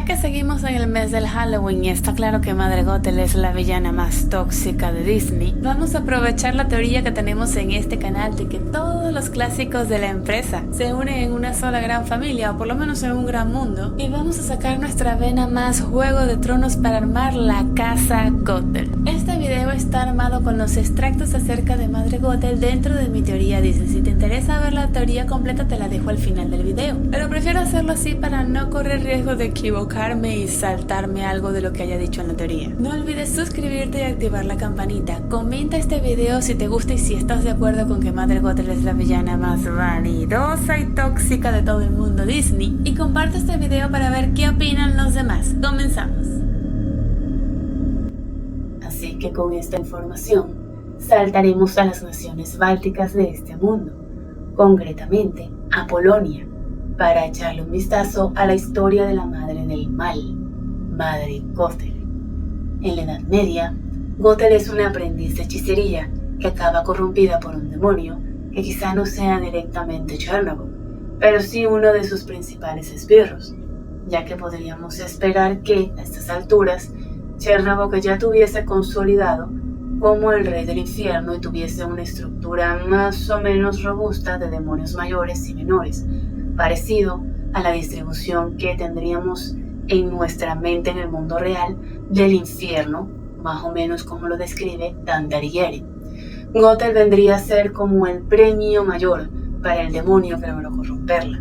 Ya que seguimos en el mes del Halloween y está claro que Madre Gothel es la villana más tóxica de Disney, vamos a aprovechar la teoría que tenemos en este canal de que todos los clásicos de la empresa se unen en una sola gran familia, o por lo menos en un gran mundo, y vamos a sacar nuestra vena más Juego de Tronos para armar la casa Gothel. Este video está armado con los extractos acerca de Madre Gothel dentro de mi teoría Disney. Si te interesa ver la teoría completa te la dejo al final del video, pero prefiero hacerlo así para no correr riesgo de equivocarme y saltarme algo de lo que haya dicho en la teoría. No olvides suscribirte y activar la campanita. Comenta este video si te gusta y si estás de acuerdo con que Madre Gothel es la villana más vanidosa y tóxica de todo el mundo Disney. Y comparte este video para ver qué opinan los demás. Comenzamos. Así que con esta información saltaremos a las naciones bálticas de este mundo, concretamente a Polonia, para echarle un vistazo a la historia de la madre del mal, Madre Gothel. En la Edad Media, Gothel es una aprendiz de hechicería que acaba corrompida por un demonio que quizá no sea directamente Chernobyl, pero sí uno de sus principales esbirros, ya que podríamos esperar que, a estas alturas, Chernobyl ya tuviese consolidado como el rey del infierno y tuviese una estructura más o menos robusta de demonios mayores y menores, parecido a la distribución que tendríamos en nuestra mente en el mundo real del infierno, más o menos como lo describe Dante Alighieri. Gothel vendría a ser como el premio mayor para el demonio que logró corromperla,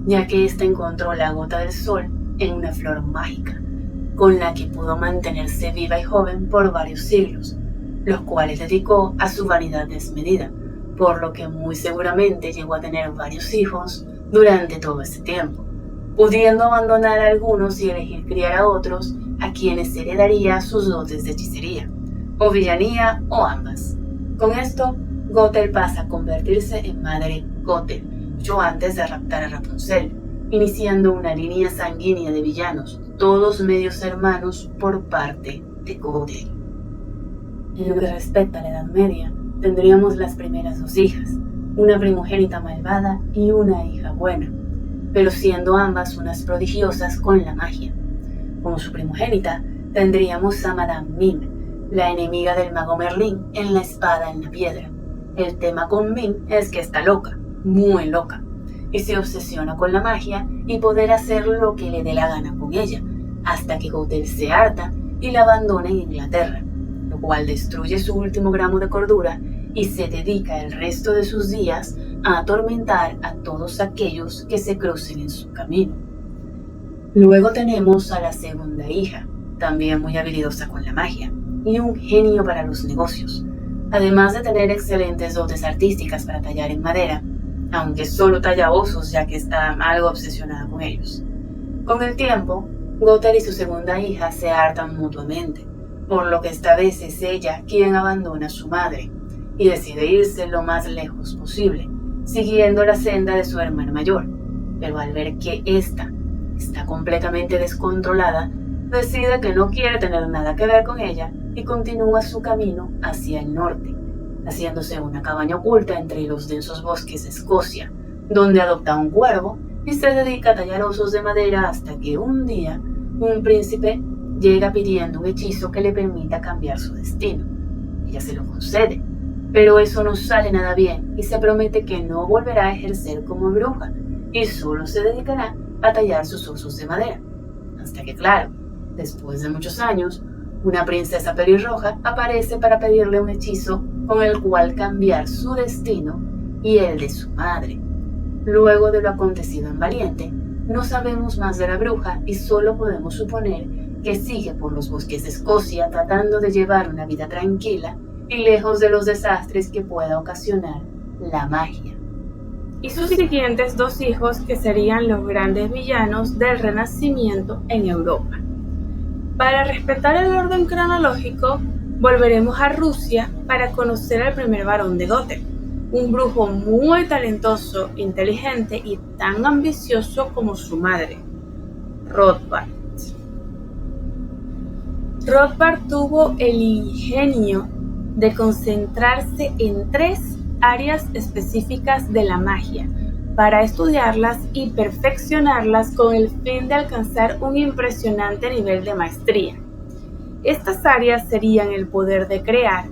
ya que ésta encontró la gota del sol en una flor mágica, con la que pudo mantenerse viva y joven por varios siglos, los cuales dedicó a su vanidad desmedida, por lo que muy seguramente llegó a tener varios hijos durante todo este tiempo, pudiendo abandonar a algunos y elegir criar a otros a quienes heredaría sus dotes de hechicería, o villanía, o ambas. Con esto, Gothel pasa a convertirse en Madre Gothel, mucho antes de raptar a Rapunzel, iniciando una línea sanguínea de villanos, todos medios hermanos por parte de Gothel. En lo que respecta a la Edad Media, tendríamos las primeras dos hijas, una primogénita malvada y una hija buena, pero siendo ambas unas prodigiosas con la magia. Como su primogénita, tendríamos a Madame Mim, la enemiga del mago Merlín en la espada en la piedra. El tema con Mim es que está loca, muy loca, y se obsesiona con la magia y poder hacer lo que le dé la gana con ella, hasta que Gothel se harta y la abandona en Inglaterra, lo cual destruye su último gramo de cordura y se dedica el resto de sus días a atormentar a todos aquellos que se crucen en su camino. Luego tenemos a la segunda hija, también muy habilidosa con la magia y un genio para los negocios, además de tener excelentes dotes artísticas para tallar en madera, aunque solo talla osos ya que está algo obsesionada con ellos. Con el tiempo, Gothel y su segunda hija se hartan mutuamente, por lo que esta vez es ella quien abandona a su madre y decide irse lo más lejos posible, siguiendo la senda de su hermana mayor, pero al ver que ésta está completamente descontrolada, decide que no quiere tener nada que ver con ella y continúa su camino hacia el norte, haciéndose una cabaña oculta entre los densos bosques de Escocia, donde adopta un cuervo y se dedica a tallar osos de madera hasta que un día un príncipe llega pidiendo un hechizo que le permita cambiar su destino. Ella se lo concede, pero eso no sale nada bien y se promete que no volverá a ejercer como bruja y solo se dedicará a tallar sus osos de madera. Hasta que, claro, después de muchos años, una princesa pelirroja aparece para pedirle un hechizo con el cual cambiar su destino y el de su madre. Luego de lo acontecido en Valiente, no sabemos más de la bruja y solo podemos suponer que sigue por los bosques de Escocia tratando de llevar una vida tranquila y lejos de los desastres que pueda ocasionar la magia. Y sus siguientes dos hijos que serían los grandes villanos del Renacimiento en Europa. Para respetar el orden cronológico, volveremos a Rusia para conocer al primer varón de Gothel, un brujo muy talentoso, inteligente y tan ambicioso como su madre, Rothbard. Rothbard tuvo el ingenio de concentrarse en tres áreas específicas de la magia para estudiarlas y perfeccionarlas con el fin de alcanzar un impresionante nivel de maestría. Estas áreas serían el poder de crear,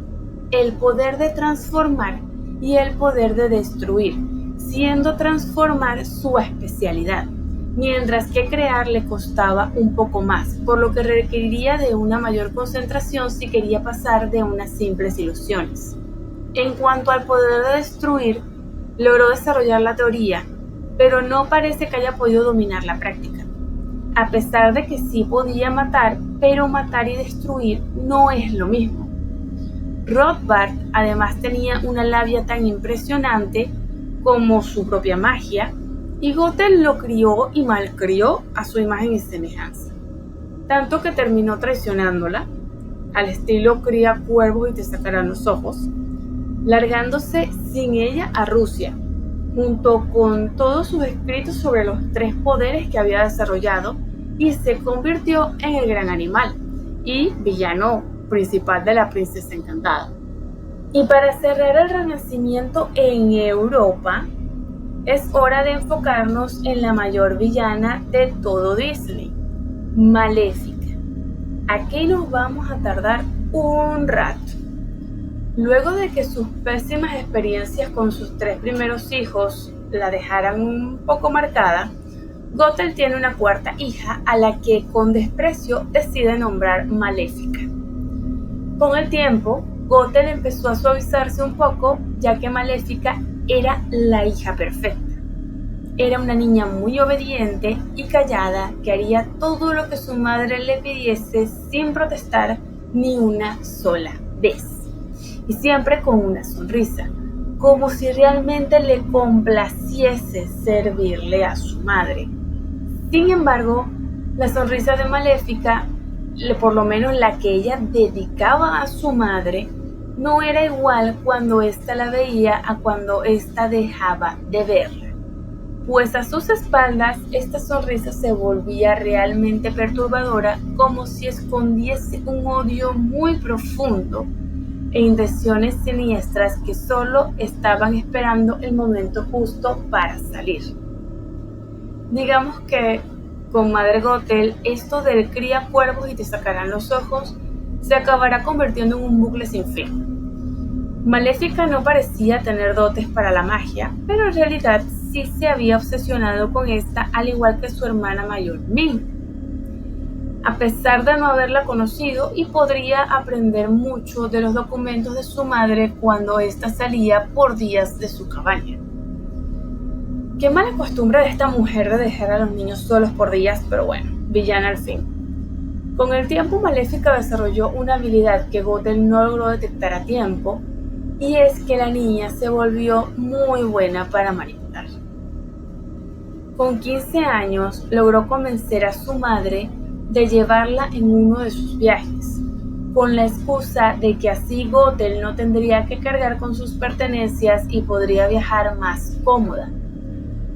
el poder de transformar y el poder de destruir, siendo transformar su especialidad, mientras que crear le costaba un poco más, por lo que requeriría de una mayor concentración si quería pasar de unas simples ilusiones. En cuanto al poder de destruir, logró desarrollar la teoría, pero no parece que haya podido dominar la práctica. A pesar de que sí podía matar, pero matar y destruir no es lo mismo. Rothbard además tenía una labia tan impresionante como su propia magia, y Gothel lo crió y malcrió a su imagen y semejanza, tanto que terminó traicionándola, al estilo cría cuervos y te sacarán los ojos, largándose sin ella a Rusia, junto con todos sus escritos sobre los 3 poderes que había desarrollado, y se convirtió en el gran animal y villano principal de la princesa encantada. Y para cerrar el Renacimiento en Europa, es hora de enfocarnos en la mayor villana de todo Disney, Maléfica. Aquí nos vamos a tardar un rato. Luego de que sus pésimas experiencias con sus 3 primeros hijos la dejaran un poco marcada, Gothel tiene una 4ª hija a la que con desprecio decide nombrar Maléfica. Con el tiempo, Gothel empezó a suavizarse un poco, ya que Maléfica era la hija perfecta. Era una niña muy obediente y callada que haría todo lo que su madre le pidiese sin protestar ni una sola vez. Y siempre con una sonrisa, como si realmente le complaciese servirle a su madre. Sin embargo, la sonrisa de Maléfica, por lo menos la que ella dedicaba a su madre, no era igual cuando ésta la veía a cuando ésta dejaba de verla. Pues a sus espaldas esta sonrisa se volvía realmente perturbadora, como si escondiese un odio muy profundo e intenciones siniestras que solo estaban esperando el momento justo para salir. Digamos que con Madre Gothel, esto del cría cuervos y te sacarán los ojos se acabará convirtiendo en un bucle sin fin. Maléfica no parecía tener dotes para la magia, pero en realidad sí se había obsesionado con esta, al igual que su hermana mayor Ming, a pesar de no haberla conocido, y podría aprender mucho de los documentos de su madre cuando ésta salía por días de su cabaña. Qué mala costumbre de esta mujer de dejar a los niños solos por días, pero bueno, villana al fin. Con el tiempo, Maléfica desarrolló una habilidad que Gothel no logró detectar a tiempo, y es que la niña se volvió muy buena para manipular. Con 15 años logró convencer a su madre de llevarla en uno de sus viajes, con la excusa de que así Gothel no tendría que cargar con sus pertenencias y podría viajar más cómoda.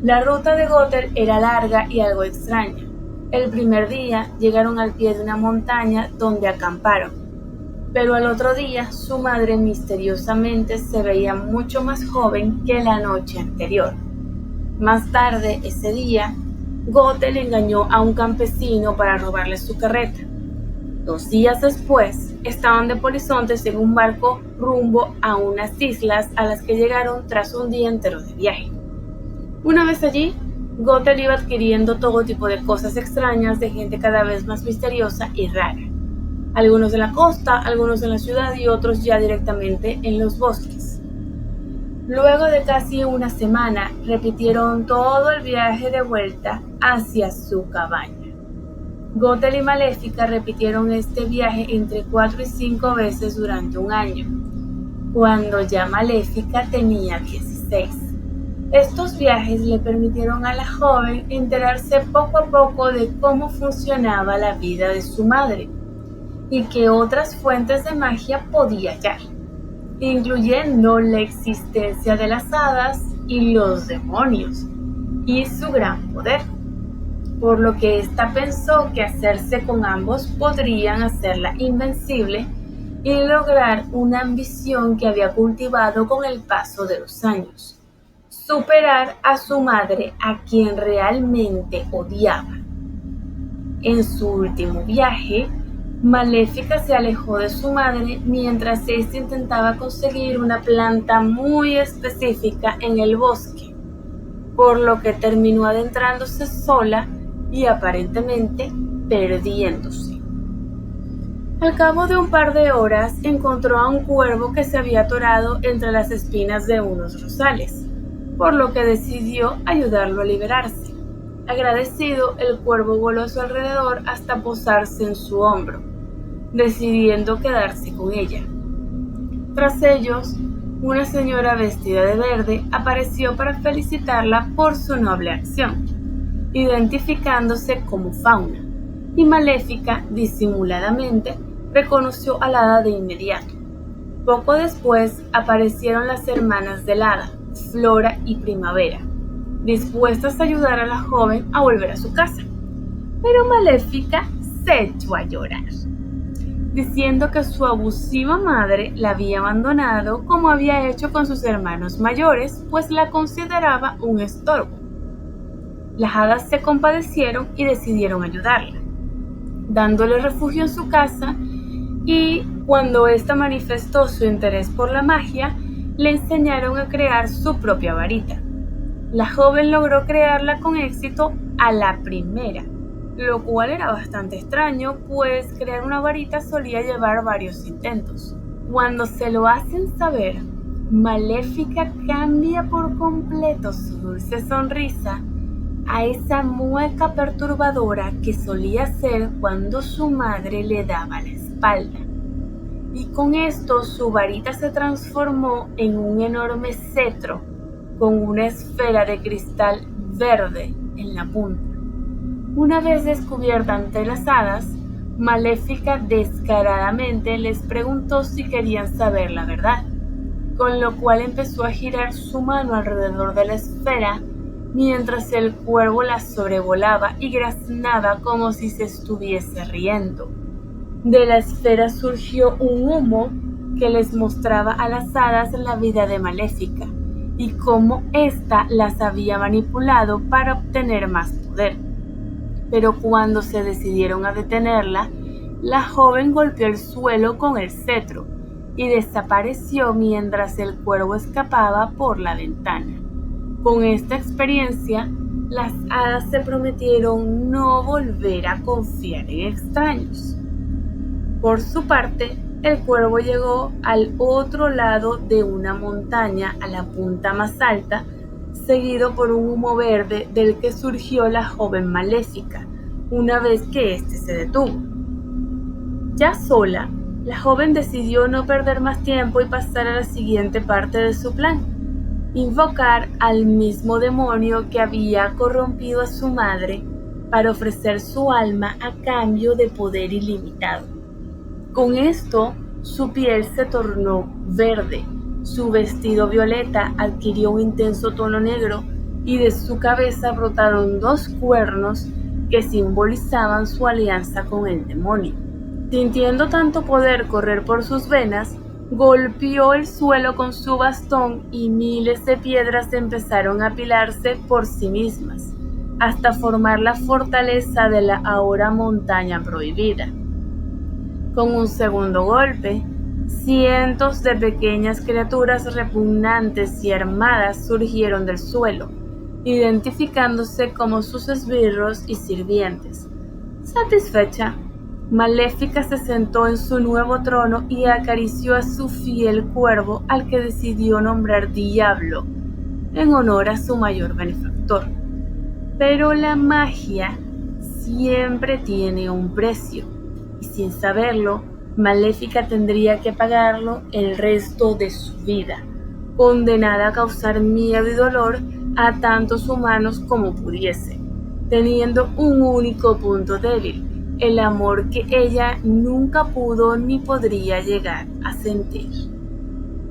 La ruta de Gothel era larga y algo extraña. El primer día llegaron al pie de una montaña donde acamparon, pero al otro día su madre misteriosamente se veía mucho más joven que la noche anterior. Más tarde ese día, Gothel engañó a un campesino para robarle su carreta. 2 días después, estaban de polizontes en un barco rumbo a unas islas a las que llegaron tras un día entero de viaje. Una vez allí, Gothel iba adquiriendo todo tipo de cosas extrañas de gente cada vez más misteriosa y rara. Algunos en la costa, algunos en la ciudad y otros ya directamente en los bosques. Luego de casi una semana, repitieron todo el viaje de vuelta hacia su cabaña. Gothel y Maléfica repitieron este viaje entre 4 y 5 veces durante un año, cuando ya Maléfica tenía 16. Estos viajes le permitieron a la joven enterarse poco a poco de cómo funcionaba la vida de su madre y qué otras fuentes de magia podía hallar, incluyendo la existencia de las hadas y los demonios, y su gran poder, por lo que ésta pensó que hacerse con ambos podrían hacerla invencible y lograr una ambición que había cultivado con el paso de los años: superar a su madre, a quien realmente odiaba. En su último viaje, Maléfica se alejó de su madre mientras éste intentaba conseguir una planta muy específica en el bosque, por lo que terminó adentrándose sola y aparentemente perdiéndose. Al cabo de un par de horas encontró a un cuervo que se había atorado entre las espinas de unos rosales, por lo que decidió ayudarlo a liberarse. Agradecido, el cuervo voló a su alrededor hasta posarse en su hombro, decidiendo quedarse con ella. Tras ellos, una señora vestida de verde apareció para felicitarla por su noble acción, identificándose como Fauna, y Maléfica, disimuladamente, reconoció al hada de inmediato. Poco después aparecieron las hermanas del hada, Flora y Primavera, dispuestas a ayudar a la joven a volver a su casa. Pero Maléfica se echó a llorar, diciendo que su abusiva madre la había abandonado como había hecho con sus hermanos mayores, pues la consideraba un estorbo. Las hadas se compadecieron y decidieron ayudarla, dándole refugio en su casa, y cuando ésta manifestó su interés por la magia, le enseñaron a crear su propia varita. La joven logró crearla con éxito a la primera, lo cual era bastante extraño, pues crear una varita solía llevar varios intentos. Cuando se lo hacen saber, Maléfica cambia por completo su dulce sonrisa a esa mueca perturbadora que solía hacer cuando su madre le daba la espalda. Y con esto su varita se transformó en un enorme cetro con una esfera de cristal verde en la punta. Una vez descubierta ante las hadas, Maléfica descaradamente les preguntó si querían saber la verdad, con lo cual empezó a girar su mano alrededor de la esfera mientras el cuervo la sobrevolaba y graznaba como si se estuviese riendo. De la esfera surgió un humo que les mostraba a las hadas la vida de Maléfica y cómo ésta las había manipulado para obtener más poder. Pero cuando se decidieron a detenerla, la joven golpeó el suelo con el cetro y desapareció mientras el cuervo escapaba por la ventana. Con esta experiencia, las hadas se prometieron no volver a confiar en extraños. Por su parte, el cuervo llegó al otro lado de una montaña, a la punta más alta, seguido por un humo verde del que surgió la joven Maléfica, una vez que éste se detuvo. Ya sola, la joven decidió no perder más tiempo y pasar a la siguiente parte de su plan: invocar al mismo demonio que había corrompido a su madre para ofrecer su alma a cambio de poder ilimitado. Con esto, su piel se tornó verde, su vestido violeta adquirió un intenso tono negro y de su cabeza brotaron 2 cuernos que simbolizaban su alianza con el demonio. Sintiendo tanto poder correr por sus venas, golpeó el suelo con su bastón y miles de piedras empezaron a apilarse por sí mismas, hasta formar la fortaleza de la ahora montaña prohibida. Con un segundo golpe, cientos de pequeñas criaturas repugnantes y armadas surgieron del suelo, identificándose como sus esbirros y sirvientes. Satisfecha, Maléfica se sentó en su nuevo trono y acarició a su fiel cuervo, al que decidió nombrar Diablo, en honor a su mayor benefactor. Pero la magia siempre tiene un precio, y sin saberlo, Maléfica tendría que pagarlo el resto de su vida, condenada a causar miedo y dolor a tantos humanos como pudiese, teniendo un único punto débil: el amor que ella nunca pudo ni podría llegar a sentir.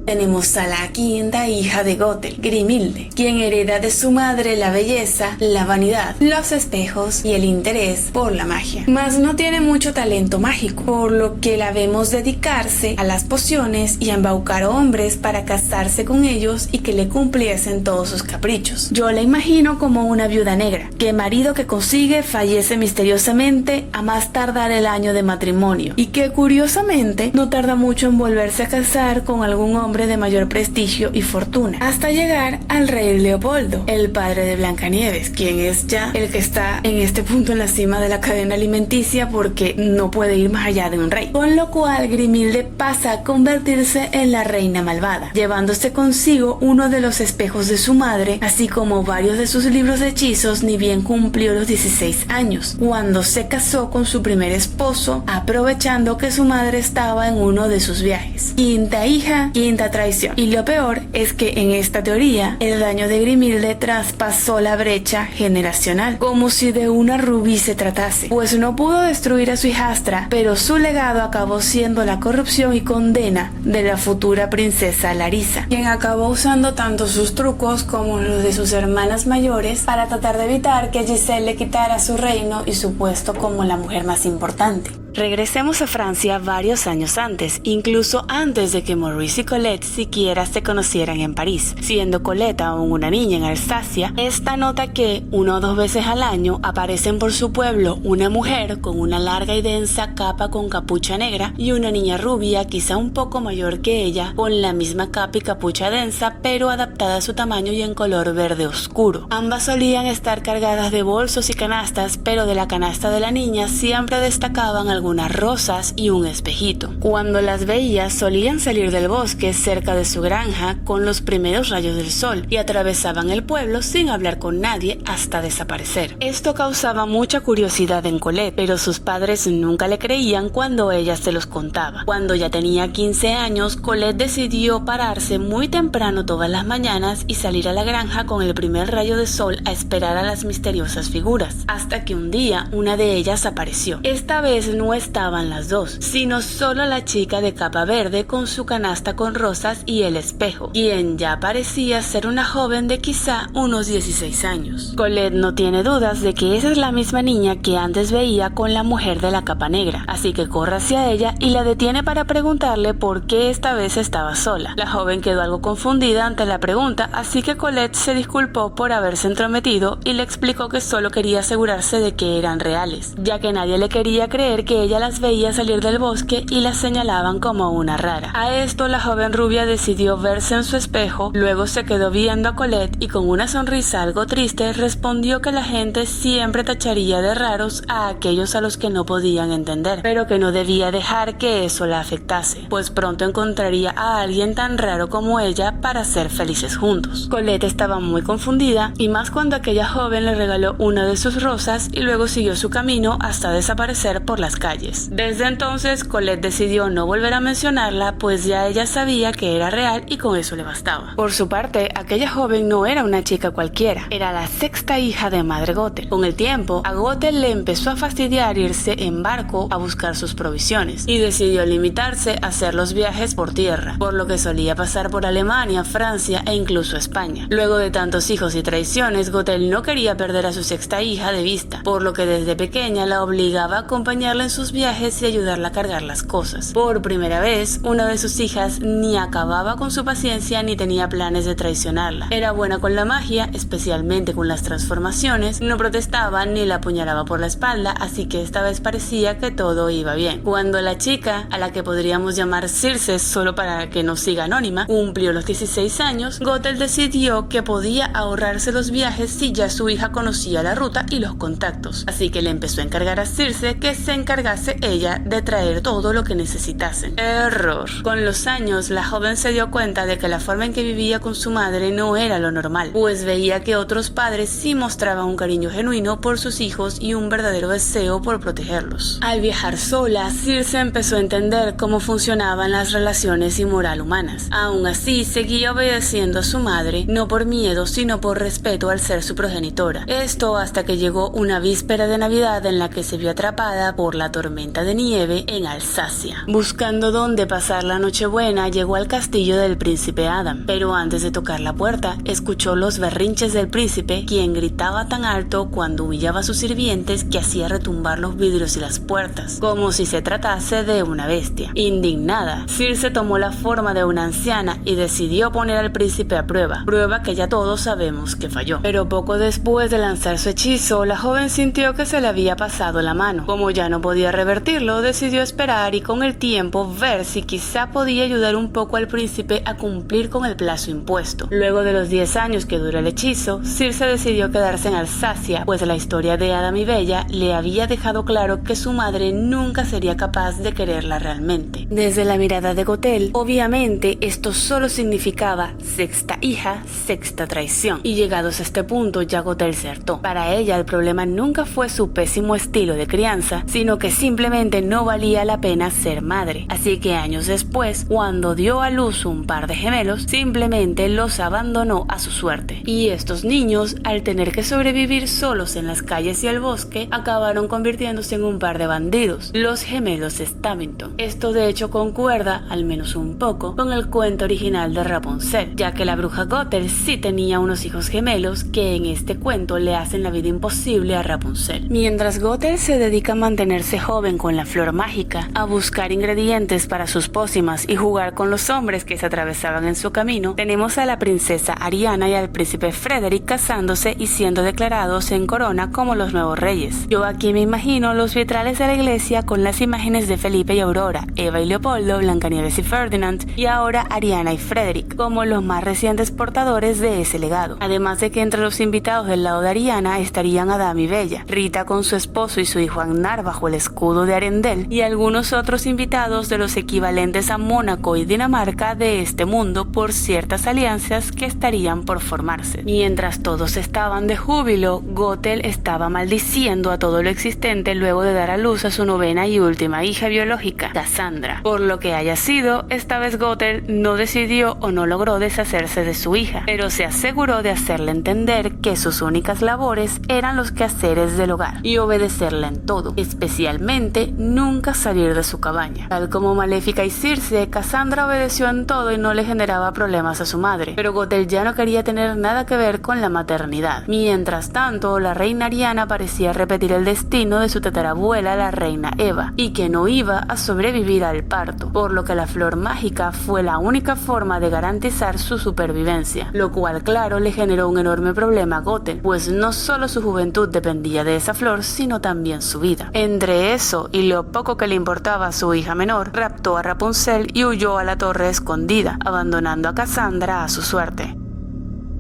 Tenemos a la quinta hija de Gothel, Grimhilde, quien hereda de su madre la belleza, la vanidad, los espejos y el interés por la magia. Mas no tiene mucho talento mágico, por lo que la vemos dedicarse a las pociones y a embaucar hombres para casarse con ellos y que le cumpliesen todos sus caprichos. Yo la imagino como una viuda negra, que marido que consigue fallece misteriosamente a más tardar el año de matrimonio, y que curiosamente no tarda mucho en volverse a casar con algún hombre de mayor prestigio y fortuna, hasta llegar al rey Leopoldo, el padre de Blancanieves, quien es ya el que está en este punto en la cima de la cadena alimenticia porque no puede ir más allá de un rey. Con lo cual Grimhilde pasa a convertirse en la reina malvada, llevándose consigo uno de los espejos de su madre, así como varios de sus libros de hechizos, ni bien cumplió los 16 años, cuando se casó con su primer esposo, aprovechando que su madre estaba en uno de sus viajes. Quinta hija, quinta traición. Y lo peor es que en esta teoría, el daño de Grimhilde traspasó la brecha generacional, como si de una rubí se tratase, pues no pudo destruir a su hijastra, pero su legado acabó siendo la corrupción y condena de la futura princesa Larisa, quien acabó usando tanto sus trucos como los de sus hermanas mayores para tratar de evitar que Giselle le quitara su reino y su puesto como la mujer más importante. Regresemos a Francia varios años antes, incluso antes de que Maurice y Colette siquiera se conocieran en París. Siendo Colette aún una niña en Alsacia, esta nota que 1 o 2 veces al año aparecen por su pueblo una mujer con una larga y densa capa con capucha negra y una niña rubia quizá un poco mayor que ella con la misma capa y capucha densa pero adaptada a su tamaño y en color verde oscuro. Ambas solían estar cargadas de bolsos y canastas, pero de la canasta de la niña siempre destacaban algunas rosas y un espejito. Cuando las veía solían salir del bosque cerca de su granja con los primeros rayos del sol y atravesaban el pueblo sin hablar con nadie hasta desaparecer. Esto causaba mucha curiosidad en Colette, pero sus padres nunca le creían cuando ella se los contaba. Cuando ya tenía 15 años, Colette decidió pararse muy temprano todas las mañanas y salir a la granja con el primer rayo de sol a esperar a las misteriosas figuras, hasta que un día una de ellas apareció. Esta vez no estaban las dos, sino solo la chica de capa verde con su canasta con rosas y el espejo, quien ya parecía ser una joven de quizá unos 16 años. Colette no tiene dudas de que esa es la misma niña que antes veía con la mujer de la capa negra, así que corre hacia ella y la detiene para preguntarle por qué esta vez estaba sola. La joven quedó algo confundida ante la pregunta, así que Colette se disculpó por haberse entrometido y le explicó que solo quería asegurarse de que eran reales, ya que nadie le quería creer que ella las veía salir del bosque y las señalaban como una rara. A esto la joven rubia decidió verse en su espejo, luego se quedó viendo a Colette y con una sonrisa algo triste respondió que la gente siempre tacharía de raros a aquellos a los que no podían entender, pero que no debía dejar que eso la afectase, pues pronto encontraría a alguien tan raro como ella para ser felices juntos. Colette estaba muy confundida, y más cuando aquella joven le regaló una de sus rosas y luego siguió su camino hasta desaparecer por las calles. Desde entonces Colette decidió no volver a mencionarla, pues ya ella sabía que era real y con eso le bastaba. Por su parte, aquella joven no era una chica cualquiera, era la sexta hija de madre Gothel. Con el tiempo, a Gothel le empezó a fastidiar irse en barco a buscar sus provisiones y decidió limitarse a hacer los viajes por tierra, por lo que solía pasar por Alemania, Francia e incluso España. Luego de tantos hijos y traiciones, Gothel no quería perder a su sexta hija de vista, por lo que desde pequeña la obligaba a acompañarla en sus viajes y ayudarla a cargar las cosas. Por primera vez, una de sus hijas ni acababa con su paciencia ni tenía planes de traicionarla. Era buena con la magia, especialmente con las transformaciones, no protestaba ni la apuñalaba por la espalda, así que esta vez parecía que todo iba bien. Cuando la chica, a la que podríamos llamar Circe solo para que no siga anónima, cumplió los 16 años, Gothel decidió que podía ahorrarse los viajes si ya su hija conocía la ruta y los contactos, así que le empezó a encargar a Circe que se encargase ella de traer todo lo que necesitasen. Error. Con los años, la joven se dio cuenta de que la forma en que vivía con su madre no era lo normal, pues veía que otros padres sí mostraban un cariño genuino por sus hijos y un verdadero deseo por protegerlos. Al viajar sola, Circe empezó a entender cómo funcionaban las relaciones y moral humanas. Aún así, seguía obedeciendo a su madre, no por miedo, sino por respeto al ser su progenitora. Esto hasta que llegó una víspera de Navidad en la que se vio atrapada por la tormenta de nieve en Alsacia. Buscando dónde pasar la Nochebuena, llegó al castillo del príncipe Adam, pero antes de tocar la puerta, escuchó los berrinches del príncipe, quien gritaba tan alto cuando humillaba a sus sirvientes que hacía retumbar los vidrios y las puertas, como si se tratase de una bestia. Indignada, Circe tomó la forma de una anciana y decidió poner al príncipe a prueba que ya todos sabemos que falló. Pero poco después de lanzar su hechizo, la joven sintió que se le había pasado la mano. Como ya no podía revertirlo, decidió esperar y con el tiempo ver si quizá podía ayudar un poco al príncipe a cumplir con el plazo impuesto. Luego de los 10 años que duró el hechizo, Circe decidió quedarse en Alsacia, pues la historia de Adam y Bella le había dejado claro que su madre nunca sería capaz de quererla realmente. Desde la mirada de Gothel, obviamente esto solo significaba sexta hija, sexta traición, y llegados a este punto ya Gothel se hartó. Para ella el problema nunca fue su pésimo estilo de crianza, sino que simplemente no valía la pena ser madre. Así que años después, cuando dio a luz un par de gemelos, simplemente los abandonó a su suerte. Y estos niños, al tener que sobrevivir solos en las calles y el bosque, acabaron convirtiéndose en un par de bandidos, los gemelos Stabbington. Esto de hecho concuerda, al menos un poco, con el cuento original de Rapunzel, ya que la bruja Gothel sí tenía unos hijos gemelos que en este cuento le hacen la vida imposible a Rapunzel. Mientras Gothel se dedica a mantenerse joven con la flor mágica, a buscar ingredientes para sus pócimas y jugar con los hombres que se atravesaban en su camino, tenemos a la princesa Ariana y al príncipe Frederick casándose y siendo declarados en corona como los nuevos reyes. Yo aquí me imagino los vitrales de la iglesia con las imágenes de Felipe y Aurora, Eva y Leopoldo, Blancanieves y Ferdinand, y ahora Ariana y Frederick como los más recientes portadores de ese legado. Además de que entre los invitados del lado de Ariana estarían Adam y Bella, Rita con su esposo y su hijo Agnar bajo el escudo de Arendelle, y algunos otros invitados de los equivalentes a Mónaco y Dinamarca de este mundo por ciertas alianzas que estarían por formarse. Mientras todos estaban de júbilo, Gothel estaba maldiciendo a todo lo existente luego de dar a luz a su novena y última hija biológica, Cassandra. Por lo que haya sido, esta vez Gothel no decidió o no logró deshacerse de su hija, pero se aseguró de hacerle entender que sus únicas labores eran los quehaceres del hogar y obedecerla en todo, especialmente nunca salir de su cabaña. Tal como Maléfica y Circe, Cassandra obedeció en todo y no le generaba problemas a su madre, pero Gothel ya no quería tener nada que ver con la maternidad. Mientras tanto, la reina Ariana parecía repetir el destino de su tatarabuela, la reina Eva, y que no iba a sobrevivir al parto, por lo que la flor mágica fue la única forma de garantizar su supervivencia, lo cual claro le generó un enorme problema a Gothel, pues no solo su juventud dependía de esa flor, sino también su vida. Entre eso y lo poco que le importaba a su hija menor, raptó a Rapunzel y huyó a la torre escondida, abandonando a Cassandra a su suerte.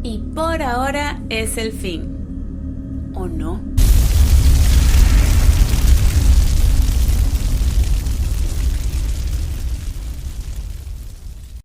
Y por ahora es el fin. ¿O no?